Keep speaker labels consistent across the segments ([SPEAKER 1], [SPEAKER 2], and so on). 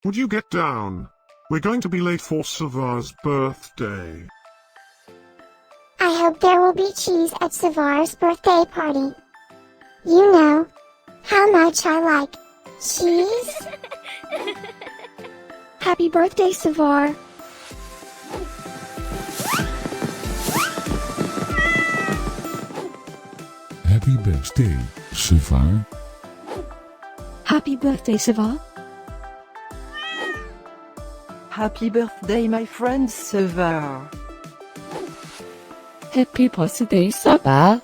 [SPEAKER 1] Would you get down? We're going to be late for Sævar's birthday.
[SPEAKER 2] I hope there will be cheese at Sævar's birthday party. You know how much I like cheese.
[SPEAKER 3] Happy birthday, Sævar.
[SPEAKER 4] Happy birthday, Sævar.
[SPEAKER 3] Happy birthday, Sævar.
[SPEAKER 5] Happy birthday, my friend Sævar.
[SPEAKER 3] Happy birthday, Sævar.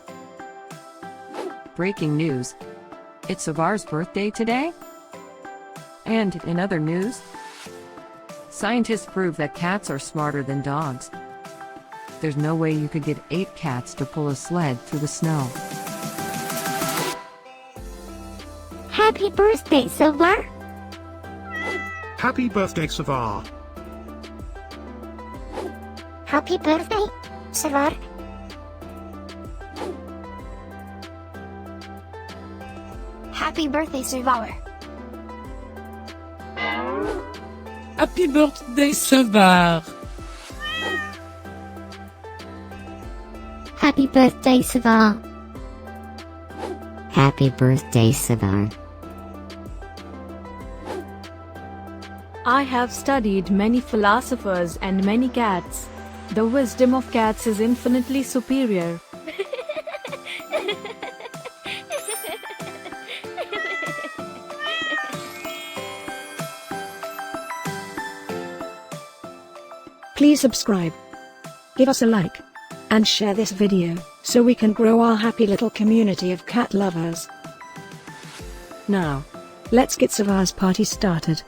[SPEAKER 6] Breaking news. It's Sævar's birthday today? And in other news, scientists prove that cats are smarter than dogs. There's no way you could get 8 cats to pull a sled through the snow.
[SPEAKER 2] Happy birthday, Sævar.
[SPEAKER 1] Happy birthday, Sævar.
[SPEAKER 2] Happy birthday, Sævar. Happy birthday, Sævar.
[SPEAKER 3] Happy birthday, Sævar.
[SPEAKER 2] Happy birthday, Sævar. Happy birthday, Sævar.
[SPEAKER 7] I have studied many philosophers and many cats. The wisdom of cats is infinitely superior.
[SPEAKER 3] Please subscribe, give us a like, and share this video, so we can grow our happy little community of cat lovers. Now, let's get Sævar's party started.